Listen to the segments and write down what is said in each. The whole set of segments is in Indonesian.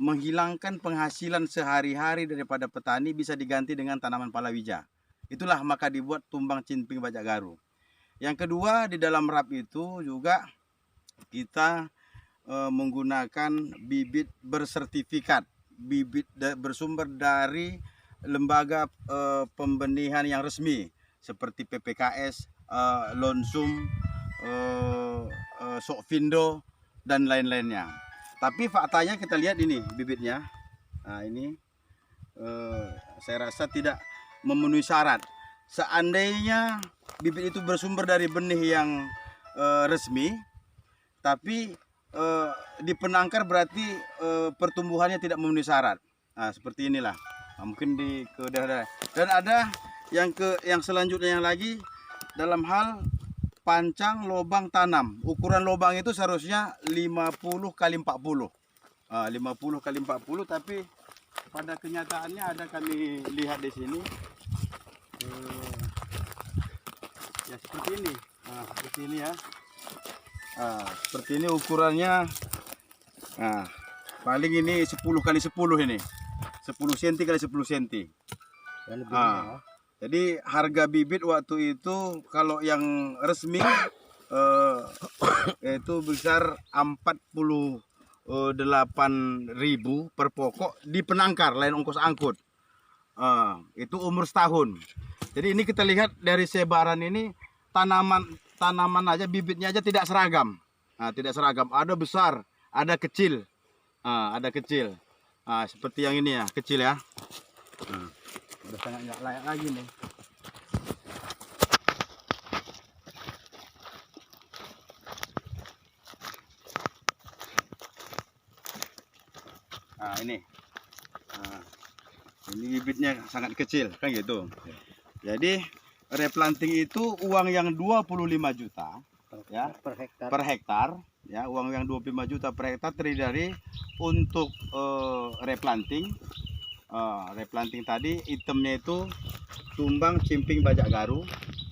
menghilangkan penghasilan sehari-hari daripada petani bisa diganti dengan tanaman palawija. Itulah maka dibuat tumbang cimping bajak garu. Yang kedua, di dalam RAP itu juga kita menggunakan bibit bersertifikat, bibit bersumber dari lembaga pembenihan yang resmi seperti PPKS, Lonsum, Sokvindo dan lain-lainnya. Tapi faktanya kita lihat ini bibitnya. Nah, ini saya rasa tidak memenuhi syarat. Seandainya bibit itu bersumber dari benih yang resmi, tapi di penangkar berarti pertumbuhannya tidak memenuhi syarat. Nah, seperti inilah. Nah, mungkin di ke daerah. Dan ada yang selanjutnya yang lagi dalam hal pancang lubang tanam. Ukuran lubang itu seharusnya 50 kali 40. 50 kali 40, tapi pada kenyataannya ada kami lihat di sini ya seperti ini. Nah, seperti ini ya. Seperti ini ukurannya. Nah, paling ini 10 kali 10 ini. 10 cm kali 10 cm. Jadi harga bibit waktu itu kalau yang resmi itu besar 48.000 per pokok di penangkar lain ongkos angkut. Itu umur setahun. Jadi ini kita lihat dari sebaran ini tanaman aja, bibitnya aja tidak seragam. Tidak seragam. Ada besar, ada kecil. Ada kecil. Seperti yang ini ya, kecil ya. Udah sangat nggak layak lagi nih. Ini bibitnya sangat kecil kan gitu. Jadi replanting itu uang yang 25 juta ya per hektar ya, uang yang 25 juta per hektar terdiri dari untuk replanting. Replanting tadi itemnya itu tumbang cimping bajak garu,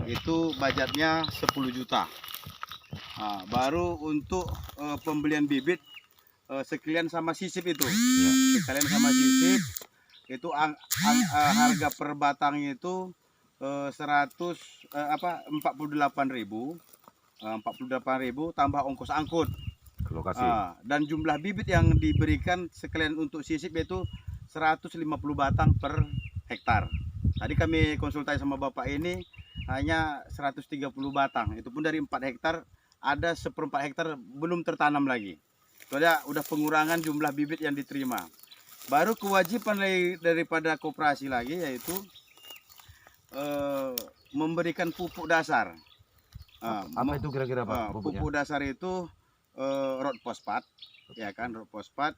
itu budgetnya 10 juta. Baru untuk pembelian bibit sekalian sama sisip itu ya. Sekalian sama sisip itu harga per batangnya itu 48.000 tambah ongkos angkut ke lokasi. Dan jumlah bibit yang diberikan sekalian untuk sisip itu 150 batang per hektar. Tadi kami konsultasi sama bapak ini hanya 130 batang. Itu pun dari 4 hektar ada 1/4 hektar belum tertanam lagi. Itu udah pengurangan jumlah bibit yang diterima. Baru kewajiban daripada koperasi lagi yaitu memberikan pupuk dasar. Apa itu kira-kira Pak? Pupuk dasar itu rod fosfat, ya kan, rod fosfat.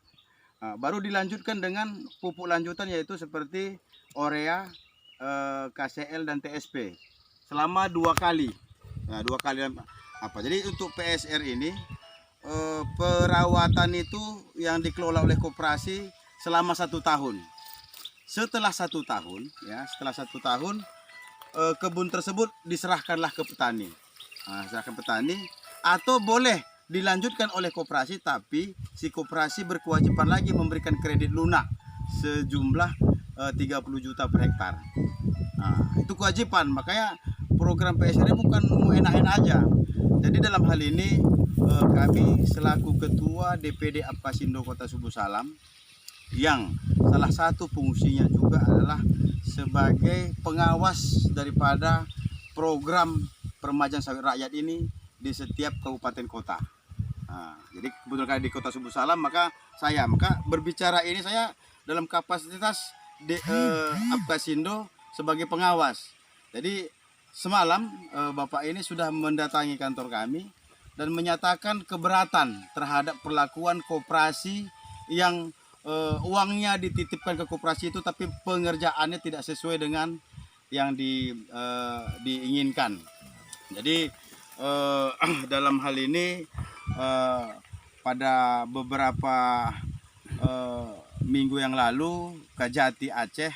Baru dilanjutkan dengan pupuk lanjutan yaitu seperti urea, KCL dan TSP selama 2 kali. Nah, 2 kali apa? Jadi untuk PSR ini perawatan itu yang dikelola oleh koperasi selama 1 tahun. Setelah 1 tahun, ya, setelah 1 tahun kebun tersebut diserahkanlah ke petani. Serahkan petani atau boleh dilanjutkan oleh koperasi, tapi si koperasi berkewajiban lagi memberikan kredit lunak sejumlah 30 juta per hektar. Itu kewajiban, makanya program PSR bukan mau enak-enak aja. Jadi dalam hal ini kami selaku ketua DPD Apkasindo Kota Subuh Salam, yang salah satu fungsinya juga adalah sebagai pengawas daripada program peremajaan sawit rakyat ini di setiap kabupaten kota. Jadi kebetulan di Kota Subuh Salam, maka berbicara ini saya dalam kapasitas Apkasindo sebagai pengawas. Jadi semalam Bapak ini sudah mendatangi kantor kami dan menyatakan keberatan terhadap perlakuan koperasi yang uangnya dititipkan ke koperasi itu tapi pengerjaannya tidak sesuai dengan yang diinginkan. Jadi dalam hal ini pada beberapa minggu yang lalu Kajati Aceh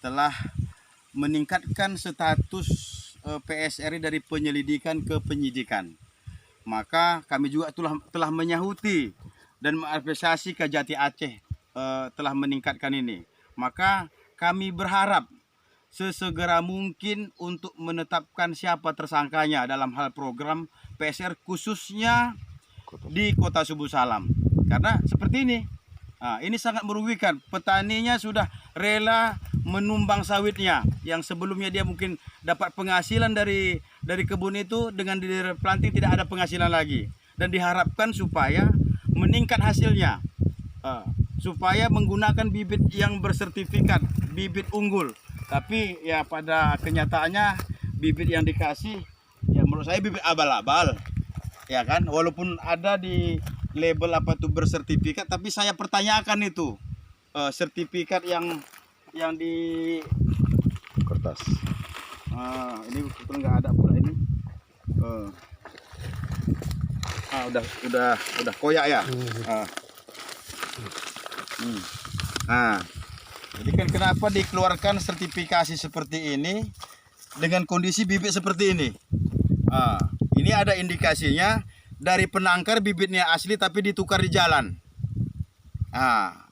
telah meningkatkan status PSRI dari penyelidikan ke penyidikan. Maka kami juga telah menyahuti dan mengapresiasi Kajati Aceh telah meningkatkan ini. Maka kami berharap sesegera mungkin untuk menetapkan siapa tersangkanya dalam hal program PSR khususnya di Kota Subuh Salam. Karena seperti ini, ini sangat merugikan. Petaninya sudah rela menumbang sawitnya yang sebelumnya dia mungkin dapat penghasilan dari kebun itu, dengan planting tidak ada penghasilan lagi. Dan diharapkan supaya meningkat hasilnya, supaya menggunakan bibit yang bersertifikat, bibit unggul. Tapi ya pada kenyataannya bibit yang dikasih ya menurut saya bibit abal-abal, ya kan, walaupun ada di label apa tuh bersertifikat, tapi saya pertanyakan itu sertifikat yang di Kertas. ini betul nggak ada pula ini. Udah koyak ya. Jadi kan kenapa dikeluarkan sertifikasi seperti ini dengan kondisi bibit seperti ini? Ini ada indikasinya dari penangkar bibitnya asli tapi ditukar di jalan.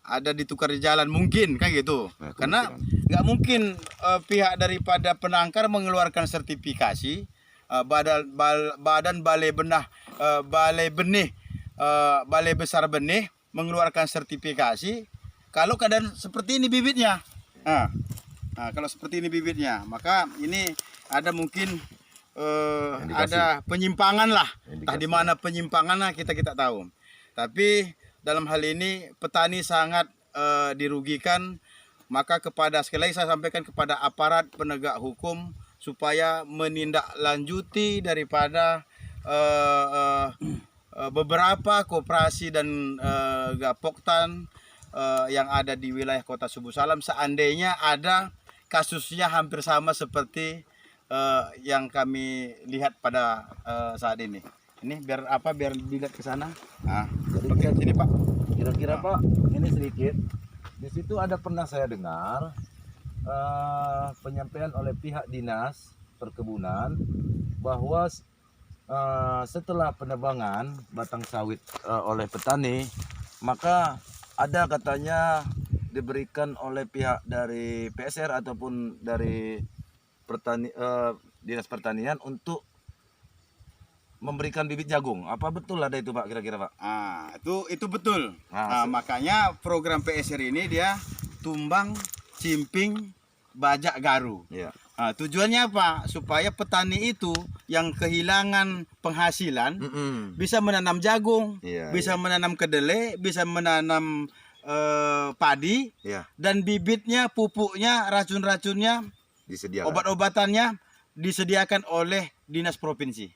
Ada ditukar di jalan mungkin kan gitu. Karena nggak mungkin pihak daripada penangkar mengeluarkan sertifikasi, badan balai besar benih mengeluarkan sertifikasi kalau keadaan seperti ini bibitnya. Kalau seperti ini bibitnya, maka ini ada mungkin ada penyimpangan lah. Entah di mana penyimpangannya kita tahu. Tapi dalam hal ini petani sangat dirugikan. Maka sekali lagi saya sampaikan kepada aparat penegak hukum supaya menindaklanjuti daripada beberapa koperasi dan gapoktan yang ada di wilayah Kota Subuh Salam, seandainya ada kasusnya hampir sama seperti yang kami lihat pada saat ini. Ini biar dilihat ke sana. Oke, sini Pak. Kira-kira Pak, ini sedikit. Di situ ada pernah saya dengar penyampaian oleh pihak dinas perkebunan bahwa setelah penebangan batang sawit oleh petani, maka ada katanya diberikan oleh pihak dari PSR ataupun dari dinas pertanian untuk memberikan bibit jagung. Apa betul ada itu Pak kira-kira Pak? Itu betul. Makanya program PSR ini dia tumbang, cimping, bajak garu. Iya. Tujuannya apa? Supaya petani itu yang kehilangan penghasilan bisa menanam jagung, bisa menanam kedelai, bisa menanam padi, dan bibitnya, pupuknya, racun-racunnya, obat-obatannya disediakan oleh dinas provinsi.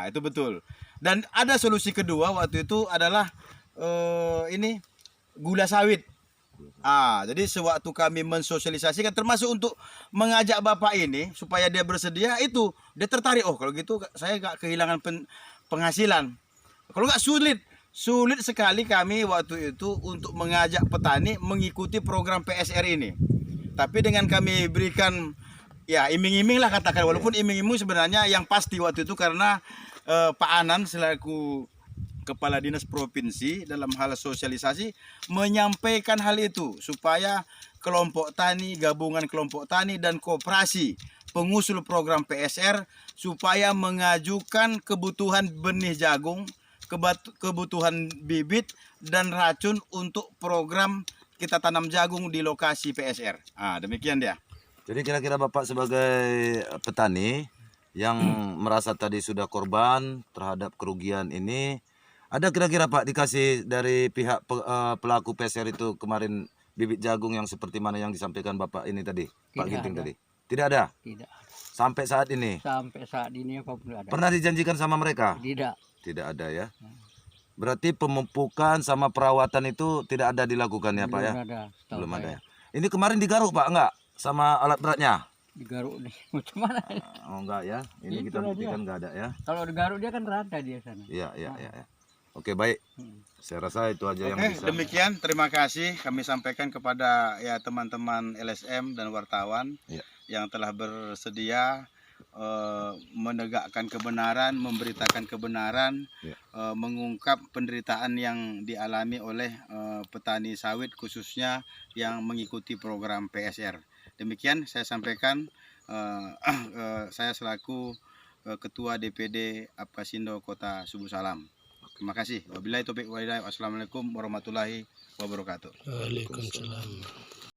Itu betul. Dan ada solusi kedua waktu itu adalah ini gula sawit. Jadi sewaktu kami mensosialisasikan, termasuk untuk mengajak bapak ini supaya dia bersedia, itu dia tertarik. Oh kalau gitu saya gak kehilangan penghasilan. Kalau nggak sulit sekali kami waktu itu untuk mengajak petani mengikuti program PSR ini. Tapi dengan kami berikan ya iming-iming lah katakan, walaupun iming-iming sebenarnya yang pasti waktu itu karena Pak Anan selaku Kepala Dinas Provinsi dalam hal sosialisasi menyampaikan hal itu supaya kelompok tani, gabungan kelompok tani dan koperasi pengusul program PSR supaya mengajukan kebutuhan benih jagung, kebutuhan bibit dan racun untuk program kita tanam jagung di lokasi PSR. Demikian dia. Jadi kira-kira Bapak sebagai petani yang merasa tadi sudah korban terhadap kerugian ini, ada kira-kira Pak dikasih dari pihak pelaku PSR itu kemarin bibit jagung yang seperti mana yang disampaikan Bapak ini tadi, Pak Ginting tadi? Tidak ada? Tidak ada. Sampai saat ini? Sampai saat ini apa belum ada. Pernah dijanjikan sama mereka? Tidak. Tidak ada ya? Berarti pemupukan sama perawatan itu tidak ada dilakukan ya Pak ya? Belum ada. Belum ada ya? Ini kemarin digaruk Pak, enggak? Sama alat beratnya? Digaruk nih, macam mana? Oh enggak ya? Ini Itu kita buktikan dia. enggak ada ya? Kalau digaruk dia kan rata dia sana. Iya. Oke baik, saya rasa itu aja yang bisa. Demikian, terima kasih kami sampaikan kepada ya teman-teman LSM dan wartawan yang telah bersedia menegakkan kebenaran, memberitakan kebenaran, Ya. mengungkap penderitaan yang dialami oleh petani sawit khususnya yang mengikuti program PSR. Demikian saya sampaikan, saya selaku Ketua DPD Apkasindo Kota Subuh Salam. Terima kasih. Wabillahi taufiq wal hidayah. Wassalamualaikum warahmatullahi wabarakatuh. Waalaikumsalam.